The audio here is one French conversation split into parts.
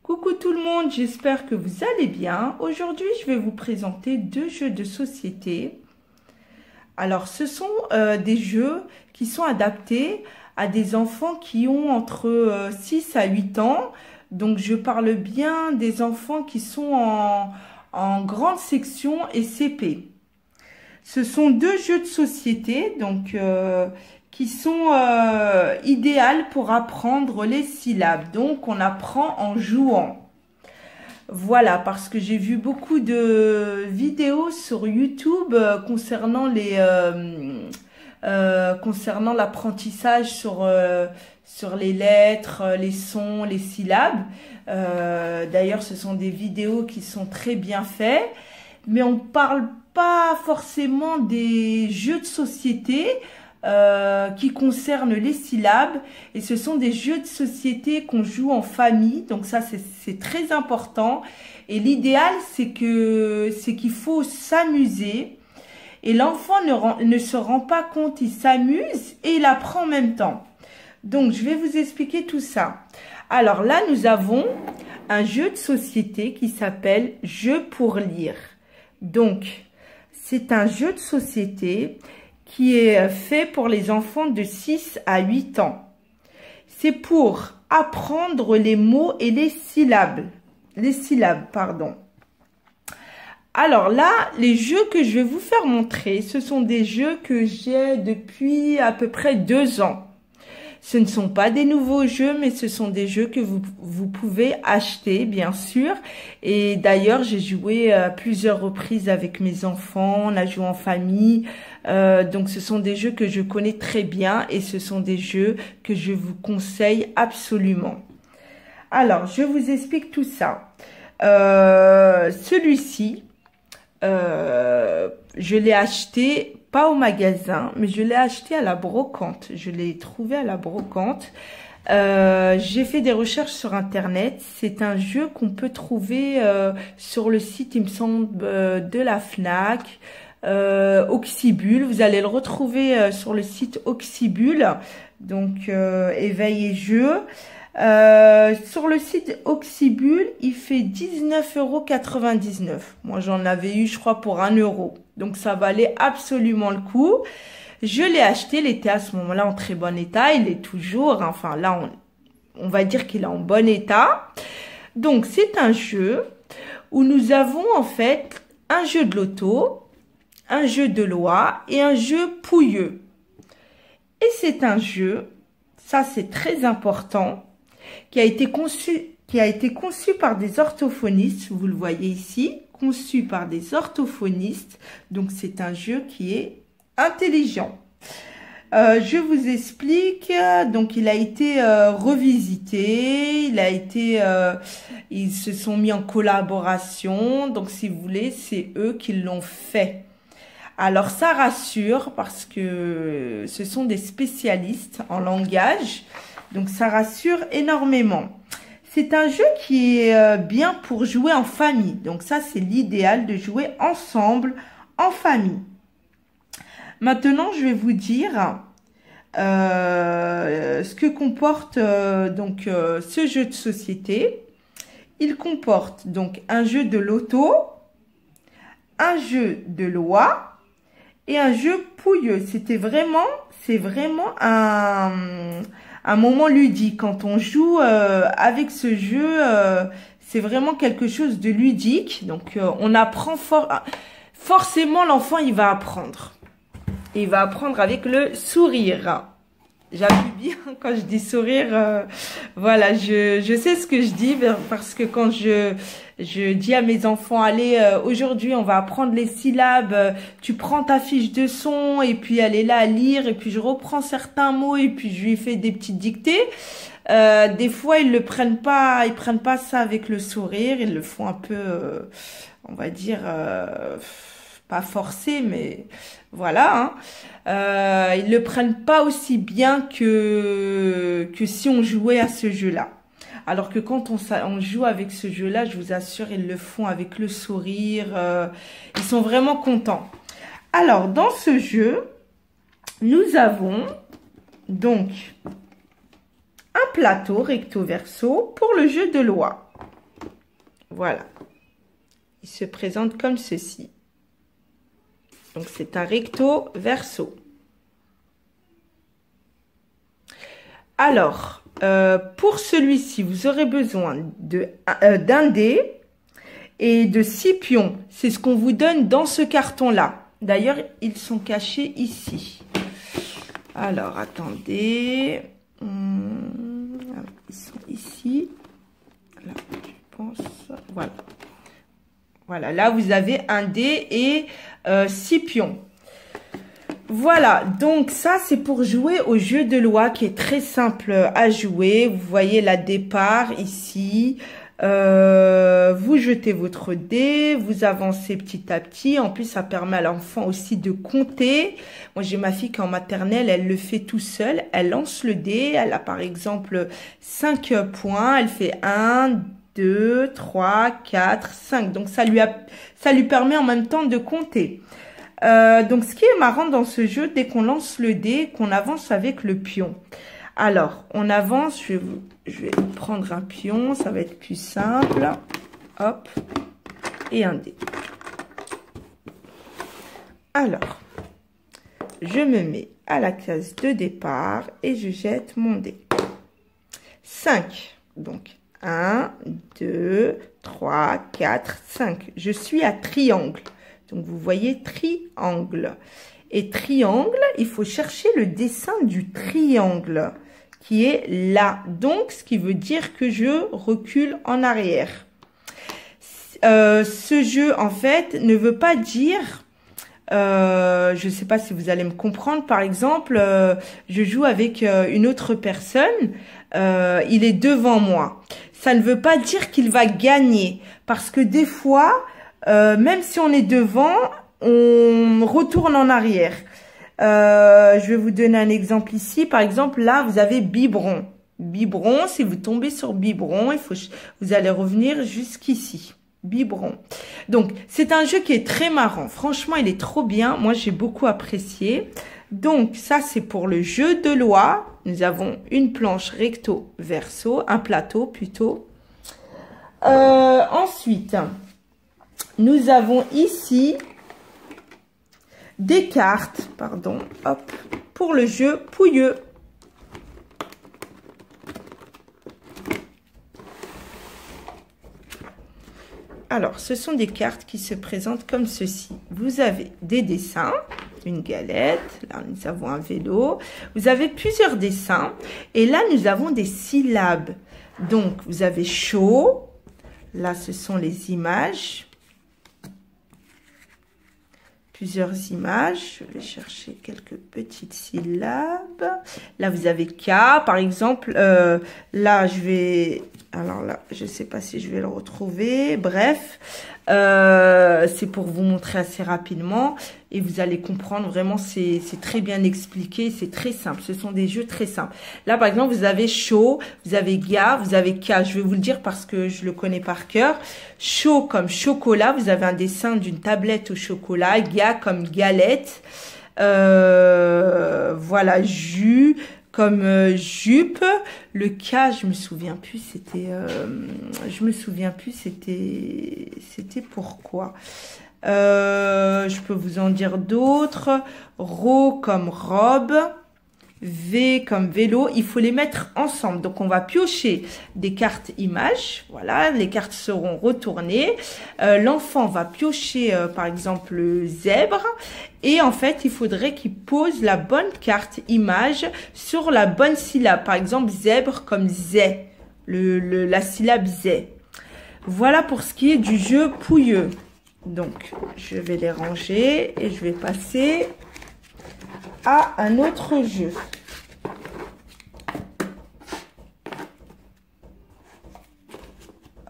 Coucou tout le monde, j'espère que vous allez bien. Aujourd'hui, je vais vous présenter deux jeux de société. Alors, ce sont des jeux qui sont adaptés à des enfants qui ont entre 6 à 8 ans. Donc, je parle bien des enfants qui sont en grande section et CP. Ce sont deux jeux de société donc qui sont idéaux pour apprendre les syllabes. Donc, on apprend en jouant. Voilà, parce que j'ai vu beaucoup de vidéos sur YouTube concernant concernant l'apprentissage sur les lettres, les sons, les syllabes. D'ailleurs, ce sont des vidéos qui sont très bien faites, mais on parle pas forcément des jeux de société qui concernent les syllabes, et ce sont des jeux de société qu'on joue en famille, donc ça c'est très important. Et l'idéal c'est qu'il faut s'amuser, et l'enfant ne se rend pas compte, il s'amuse et il apprend en même temps. Donc je vais vous expliquer tout ça. Alors là nous avons un jeu de société qui s'appelle Jeu pour lire. Donc c'est un jeu de société qui est fait pour les enfants de 6 à 8 ans. C'est pour apprendre les mots et les syllabes. Alors là, les jeux que je vais vous faire montrer, ce sont des jeux que j'ai depuis à peu près 2 ans. Ce ne sont pas des nouveaux jeux, mais ce sont des jeux que vous pouvez acheter, bien sûr. Et d'ailleurs, j'ai joué à plusieurs reprises avec mes enfants, on a joué en famille. Donc, ce sont des jeux que je connais très bien et ce sont des jeux que je vous conseille absolument. Alors, je vous explique tout ça. Celui-ci, je l'ai acheté pas au magasin, mais je l'ai acheté à la brocante. Je l'ai trouvé à la brocante. J'ai fait des recherches sur internet. C'est un jeu qu'on peut trouver sur le site, il me semble, de la Fnac, Oxybul. Vous allez le retrouver sur le site Oxybul. Donc éveil et jeu. Sur le site Oxybul, il fait 19,99 €. Moi, j'en avais eu, je crois, pour 1 €. Donc, ça valait absolument le coup. Je l'ai acheté, il était à ce moment-là en très bon état. Il est toujours, enfin là, on va dire qu'il est en bon état. Donc, c'est un jeu où nous avons en fait un jeu de loto, un jeu de loi et un jeu pouilleux. Et c'est un jeu, ça c'est très important, qui a été conçu par des orthophonistes, vous le voyez ici, conçu par des orthophonistes. Donc c'est un jeu qui est intelligent. Je vous explique. Donc il a été revisité, ils se sont mis en collaboration. Donc si vous voulez, c'est eux qui l'ont fait. Alors ça rassure parce que ce sont des spécialistes en langage. Donc, ça rassure énormément. C'est un jeu qui est bien pour jouer en famille. Donc, ça, c'est l'idéal de jouer ensemble, en famille. Maintenant, je vais vous dire ce que comporte ce jeu de société. Il comporte donc un jeu de loto, un jeu de loi et un jeu pouilleux. C'est vraiment un moment ludique. Quand on joue avec ce jeu, c'est vraiment quelque chose de ludique. Donc, on apprend forcément, l'enfant, il va apprendre. Et il va apprendre avec le sourire. J'appuie bien quand je dis sourire. Voilà, je sais ce que je dis parce que quand je dis à mes enfants, allez, aujourd'hui, on va apprendre les syllabes. Tu prends ta fiche de son et puis elle est là à lire. Et puis, je reprends certains mots et puis je lui fais des petites dictées. Des fois, ils prennent pas ça avec le sourire. Ils le font un peu, on va dire, pas forcé, mais voilà. Ils le prennent pas aussi bien que si on jouait à ce jeu-là. Alors que quand on joue avec ce jeu-là, je vous assure, ils le font avec le sourire. Ils sont vraiment contents. Alors, dans ce jeu, nous avons donc un plateau recto verso pour le jeu de loi. Voilà. Il se présente comme ceci. Donc, c'est un recto verso. Alors, pour celui-ci, vous aurez besoin d'un dé et de 6 pions. C'est ce qu'on vous donne dans ce carton-là. D'ailleurs, ils sont cachés ici. Alors, attendez. Ils sont ici. Là, je pense. Voilà. Voilà, là, vous avez un dé et 6 pions. Voilà, donc ça, c'est pour jouer au jeu de loi qui est très simple à jouer. Vous voyez la départ ici. Vous jetez votre dé, vous avancez petit à petit. En plus, ça permet à l'enfant aussi de compter. Moi, j'ai ma fille qui est en maternelle, elle le fait tout seul. Elle lance le dé, elle a par exemple 5 points. Elle fait 1, 2, 3, 4, 5. Donc, ça lui permet en même temps de compter. Donc, ce qui est marrant dans ce jeu, dès qu'on lance le dé, qu'on avance avec le pion. Alors, on avance, je vais prendre un pion, ça va être plus simple. Hop, et un dé. Alors, je me mets à la case de départ et je jette mon dé. 5, donc 1, 2, 3, 4, 5. Je suis à triangle. Donc, vous voyez triangle. Et triangle, il faut chercher le dessin du triangle qui est là. Donc, ce qui veut dire que je recule en arrière. Ce jeu, en fait, ne veut pas dire... je ne sais pas si vous allez me comprendre. Par exemple, je joue avec une autre personne. Il est devant moi. Ça ne veut pas dire qu'il va gagner. Parce que des fois... même si on est devant, on retourne en arrière. Je vais vous donner un exemple ici. Par exemple, là, vous avez biberon. Biberon, si vous tombez sur biberon, vous allez revenir jusqu'ici. Biberon. Donc, c'est un jeu qui est très marrant. Franchement, il est trop bien. Moi, j'ai beaucoup apprécié. Donc, ça, c'est pour le jeu de loi. Nous avons une planche recto verso, un plateau plutôt. Ensuite... nous avons ici des cartes, pardon, hop, pour le jeu Pouilleux. Alors, ce sont des cartes qui se présentent comme ceci. Vous avez des dessins, une galette, là nous avons un vélo. Vous avez plusieurs dessins et là nous avons des syllabes. Donc, vous avez chaud, là ce sont les images. Plusieurs images. Je vais chercher quelques petites syllabes. Là, vous avez K, par exemple. Là, je vais... Alors là, je ne sais pas si je vais le retrouver. Bref, c'est pour vous montrer assez rapidement. Et vous allez comprendre, vraiment, c'est très bien expliqué. C'est très simple. Ce sont des jeux très simples. Là, par exemple, vous avez chaud, vous avez ga, vous avez K. Je vais vous le dire parce que je le connais par cœur. Chaud comme chocolat. Vous avez un dessin d'une tablette au chocolat. Ga comme galette. Voilà, jus comme jupe. Le K, je me souviens plus, c'était pourquoi. Je peux vous en dire d'autres. Ro comme robe. V comme vélo, il faut les mettre ensemble. Donc, on va piocher des cartes images. Voilà, les cartes seront retournées. L'enfant va piocher, par exemple, le zèbre. Et en fait, il faudrait qu'il pose la bonne carte image sur la bonne syllabe. Par exemple, zèbre comme zé. La syllabe zé. Voilà pour ce qui est du jeu Pouilleux. Donc, je vais les ranger et je vais passer à un autre jeu.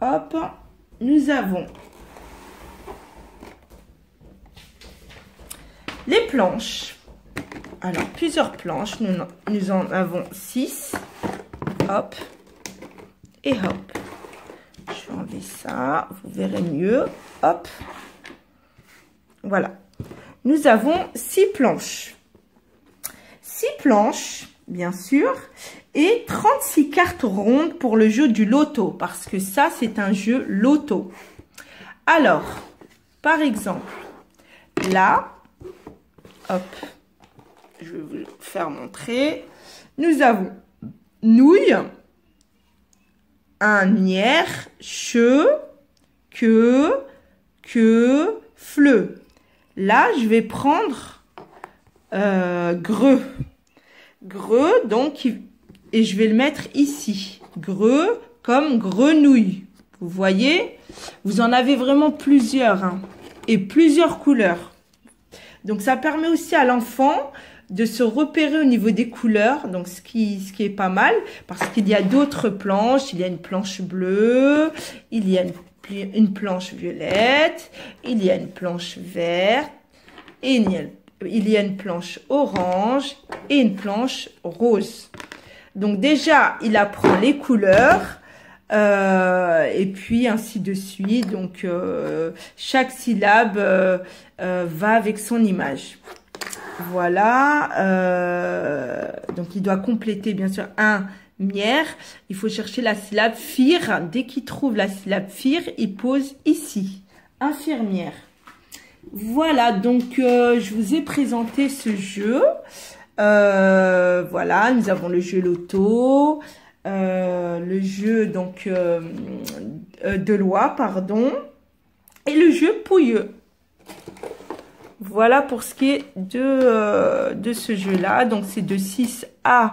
Hop, nous avons les planches. Alors, plusieurs planches. Nous en avons 6. Hop. Et hop. Je vais enlever ça. Vous verrez mieux. Hop. Voilà. Nous avons 6 planches. 6 planches. bien sûr, et 36 cartes rondes pour le jeu du loto, parce que ça, c'est un jeu loto. Alors, par exemple, là, hop, je vais vous faire montrer, nous avons nouille, un nière, che, que, fleu. Là, je vais prendre greu. Greu, donc, et je vais le mettre ici. Greu comme grenouille. Vous voyez? Vous en avez vraiment plusieurs, hein, et plusieurs couleurs. Donc, ça permet aussi à l'enfant de se repérer au niveau des couleurs, donc ce qui est pas mal, parce qu'il y a d'autres planches. Il y a une planche bleue, il y a une planche violette, il y a une planche verte, et il y a une planche orange et une planche rose. Donc déjà, il apprend les couleurs, et puis ainsi de suite. Donc chaque syllabe va avec son image. Voilà, donc il doit compléter bien sûr un mière. Il faut chercher la syllabe fir. Dès qu'il trouve la syllabe fir, il pose ici, infirmière. Voilà, donc je vous ai présenté ce jeu. Voilà, nous avons le jeu loto, le jeu donc de loi, pardon, et le jeu pouilleux. Voilà pour ce qui est de ce jeu-là. Donc, c'est de 6 à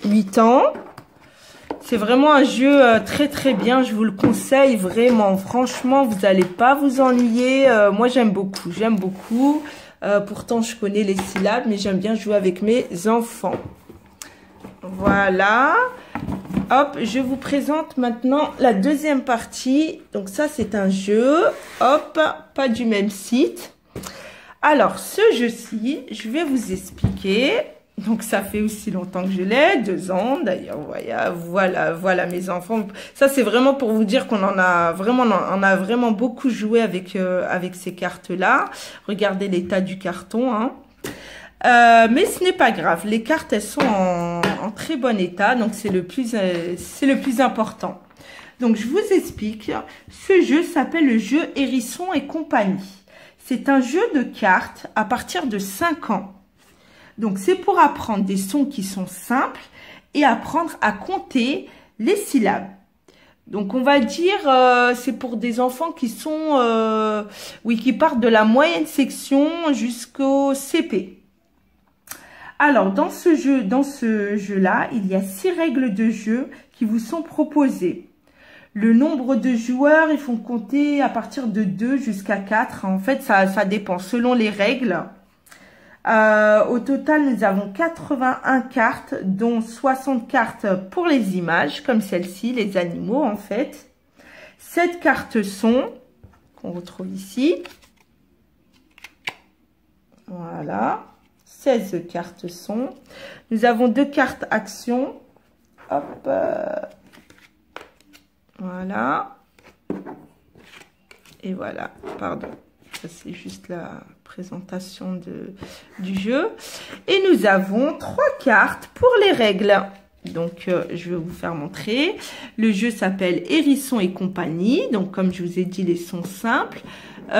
8 ans. C'est vraiment un jeu très, très bien. Je vous le conseille vraiment. Franchement, vous n'allez pas vous ennuyer. Moi, j'aime beaucoup. J'aime beaucoup. Pourtant, je connais les syllabes, mais j'aime bien jouer avec mes enfants. Voilà. Hop, je vous présente maintenant la deuxième partie. Donc, ça, c'est un jeu. Hop, pas du même site. Alors, ce jeu-ci, je vais vous expliquer. Donc, ça fait aussi longtemps que je l'ai, 2 ans d'ailleurs. Voilà mes enfants. Ça, c'est vraiment pour vous dire qu'on en a vraiment beaucoup joué avec ces cartes-là. Regardez l'état du carton, hein. Mais ce n'est pas grave. Les cartes, elles sont en très bon état. Donc, c'est le plus important. Donc, je vous explique. Ce jeu s'appelle le jeu Hérisson et compagnie. C'est un jeu de cartes à partir de 5 ans. Donc, c'est pour apprendre des sons qui sont simples et apprendre à compter les syllabes. Donc, on va dire, c'est pour des enfants qui sont, qui partent de la moyenne section jusqu'au CP. Alors, dans ce jeu-là, il y a 6 règles de jeu qui vous sont proposées. Le nombre de joueurs, il faut compter à partir de 2 jusqu'à 4. En fait, ça dépend selon les règles. Au total, nous avons 81 cartes, dont 60 cartes pour les images, comme celle-ci, les animaux en fait. 7 cartes son, qu'on retrouve ici. Voilà. 16 cartes son. Nous avons 2 cartes action. Hop. Voilà. Et voilà, pardon. Ça, c'est juste la présentation du jeu. Et nous avons 3 cartes pour les règles. Donc, je vais vous faire montrer. Le jeu s'appelle Hérisson et compagnie. Donc, comme je vous ai dit, les sons simples. Vous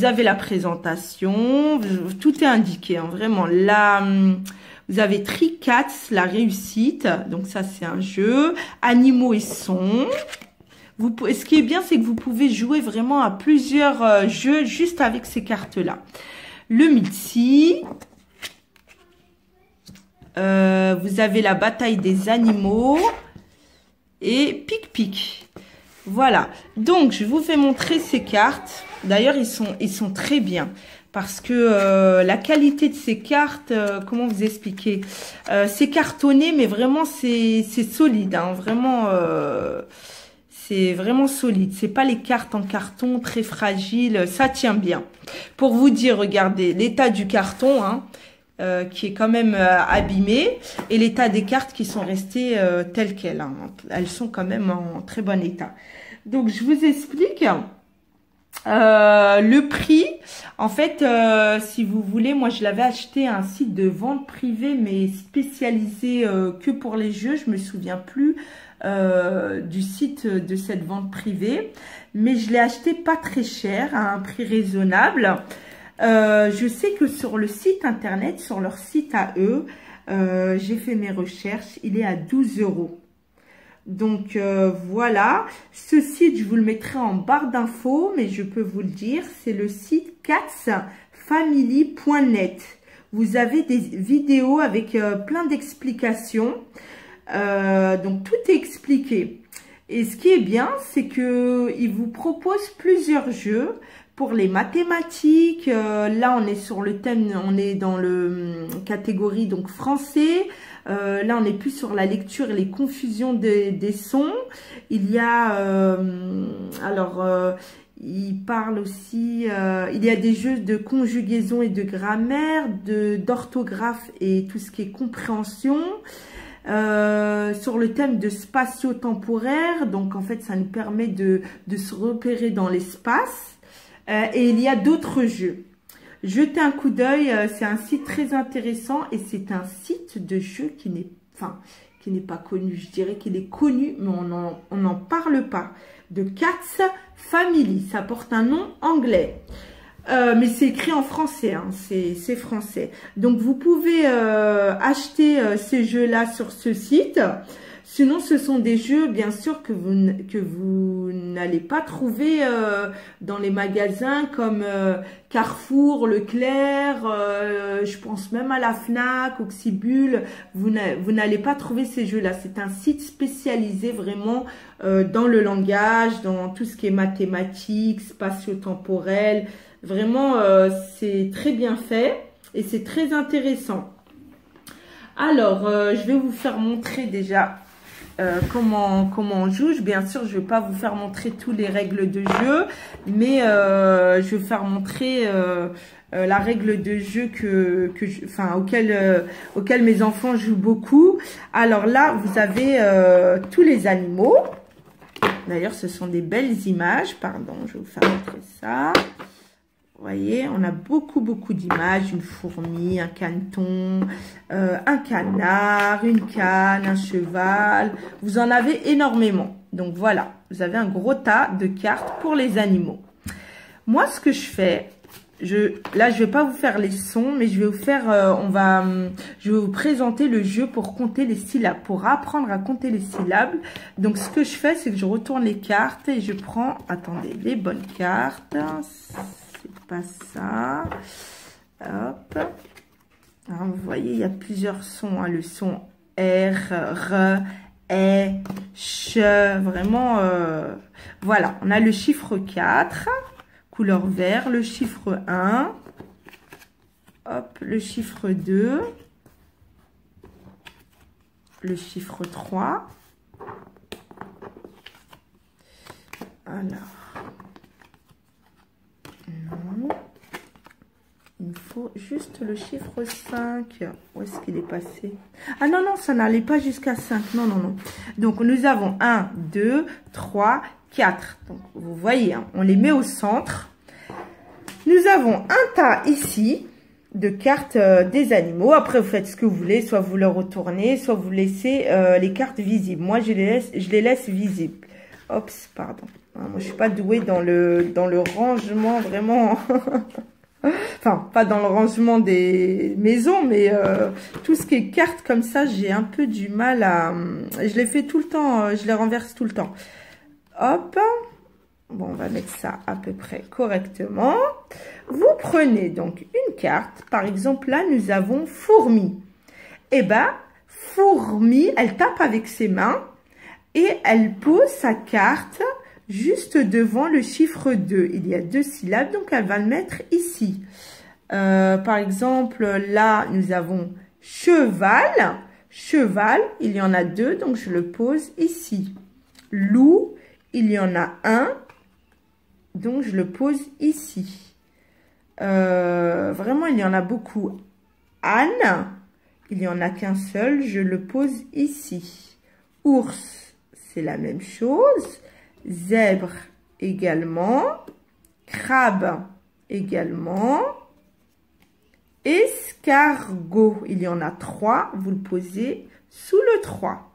avez la présentation. Tout est indiqué, hein, vraiment. Là, vous avez Tricats, la réussite. Donc, ça, c'est un jeu. Animaux et sons. Ce qui est bien, c'est que vous pouvez jouer vraiment à plusieurs jeux juste avec ces cartes-là. Le Mitsi. Vous avez la bataille des animaux. Et Pic-Pic. Voilà. Donc, je vous fais montrer ces cartes. D'ailleurs, ils sont très bien. Parce que la qualité de ces cartes, comment vous expliquer, c'est cartonné, mais vraiment, c'est solide. Hein, vraiment... c'est vraiment solide. C'est pas les cartes en carton très fragiles. Ça tient bien. Pour vous dire, regardez, l'état du carton, hein, qui est quand même abîmé. Et l'état des cartes qui sont restées telles quelles. Hein. Elles sont quand même en très bon état. Donc, je vous explique. Le prix, en fait, si vous voulez, moi je l'avais acheté à un site de vente privée, mais spécialisé que pour les jeux. Je me souviens plus du site de cette vente privée, mais je l'ai acheté pas très cher, à un prix raisonnable. Je sais que sur le site internet, sur leur site à eux, j'ai fait mes recherches, il est à 12 €. Donc voilà, ce site je vous le mettrai en barre d'infos, mais je peux vous le dire, c'est le site catsfamily.net. Vous avez des vidéos avec plein d'explications, donc tout est expliqué. Et ce qui est bien, c'est que il vous propose plusieurs jeux pour les mathématiques. Là, on est sur le thème, on est dans le catégorie donc français. Là, on est plus sur la lecture et les confusions des sons. Il y a, il parle aussi, il y a des jeux de conjugaison et de grammaire, d'orthographe et tout ce qui est compréhension. Sur le thème de spatio-temporaire, donc en fait, ça nous permet de se repérer dans l'espace. Et il y a d'autres jeux. Jetez un coup d'œil, c'est un site très intéressant et c'est un site de jeu qui n'est pas connu. Je dirais qu'il est connu, mais on n'en parle pas. De Cats Family, ça porte un nom anglais. Mais c'est écrit en français, hein, c'est français. Donc vous pouvez acheter ces jeux-là sur ce site. Sinon, ce sont des jeux, bien sûr, que vous n'allez pas trouver dans les magasins comme Carrefour, Leclerc, je pense même à la Fnac, Oxybul. Vous n'allez pas trouver ces jeux-là. C'est un site spécialisé vraiment dans le langage, dans tout ce qui est mathématiques, spatio-temporel. Vraiment, c'est très bien fait et c'est très intéressant. Alors, je vais vous faire montrer déjà comment on joue. Bien sûr, je vais pas vous faire montrer toutes les règles de jeu, mais je vais faire montrer la règle de jeu auquel mes enfants jouent beaucoup. Alors là, vous avez tous les animaux. D'ailleurs, ce sont des belles images. Pardon, je vais vous faire montrer ça. Vous voyez, on a beaucoup d'images, une fourmi, un caneton, un canard, une canne, un cheval. Vous en avez énormément. Donc voilà, vous avez un gros tas de cartes pour les animaux. Moi, ce que je fais, là, je vais pas vous faire les sons, mais je vais vous faire, je vais vous présenter le jeu pour compter les syllabes, pour apprendre à compter les syllabes. Donc, ce que je fais, c'est que je retourne les cartes et je prends, attendez, les bonnes cartes. C'est pas ça. Hop. Alors, vous voyez, il y a plusieurs sons. Hein. Le son R, R, E, Ch. Vraiment, voilà. On a le chiffre 4, couleur vert. Le chiffre 1. Hop. Le chiffre 2. Le chiffre 3. Alors. Non. Il me faut juste le chiffre 5. Où est-ce qu'il est passé? Ah non, non, ça n'allait pas jusqu'à 5. Non, non, non. Donc, nous avons 1, 2, 3, 4. Donc, vous voyez, hein, on les met au centre. Nous avons un tas ici de cartes des animaux. Après, vous faites ce que vous voulez. Soit vous le retournez, soit vous laissez les cartes visibles. Moi, je les laisse visibles. Oups, pardon. Moi, je suis pas douée dans le rangement, vraiment. Enfin, pas dans le rangement des maisons, mais tout ce qui est cartes comme ça, j'ai un peu du mal à... Je les fais tout le temps, je les renverse tout le temps. Hop. Bon, on va mettre ça à peu près correctement. Vous prenez donc une carte. Par exemple, là, nous avons fourmi. Eh ben, fourmi, elle tape avec ses mains et elle pose sa carte juste devant le chiffre 2. Il y a 2 syllabes, donc elle va le mettre ici. Par exemple, là, nous avons cheval. Cheval, il y en a 2, donc je le pose ici. Loup, il y en a 1, donc je le pose ici. Vraiment, il y en a beaucoup. Âne, il n'y en a qu'un seul, je le pose ici. Ours, c'est la même chose. Zèbre également. crabe également. Escargot, il y en a 3, vous le posez sous le 3.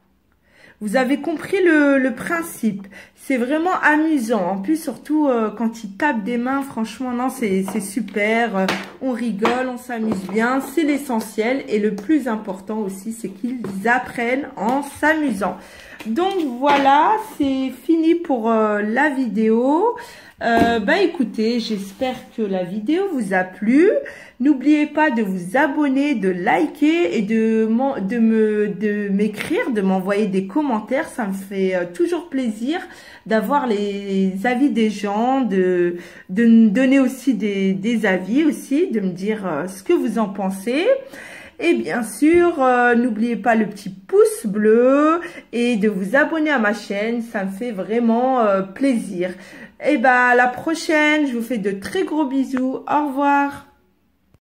Vous avez compris le principe. C'est vraiment amusant. En plus, surtout quand ils tapent des mains, franchement, non, c'est super. On rigole, on s'amuse bien. C'est l'essentiel. Et le plus important aussi, c'est qu'ils apprennent en s'amusant. Donc voilà, c'est fini pour la vidéo. Écoutez, j'espère que la vidéo vous a plu. N'oubliez pas de vous abonner, de liker et de m'écrire, de m'envoyer des commentaires. Ça me fait toujours plaisir d'avoir les avis des gens, de me donner aussi des avis aussi, de me dire ce que vous en pensez. Et bien sûr, n'oubliez pas le petit pouce bleu et de vous abonner à ma chaîne. Ça me fait vraiment plaisir. Et à la prochaine. Je vous fais de très gros bisous. Au revoir.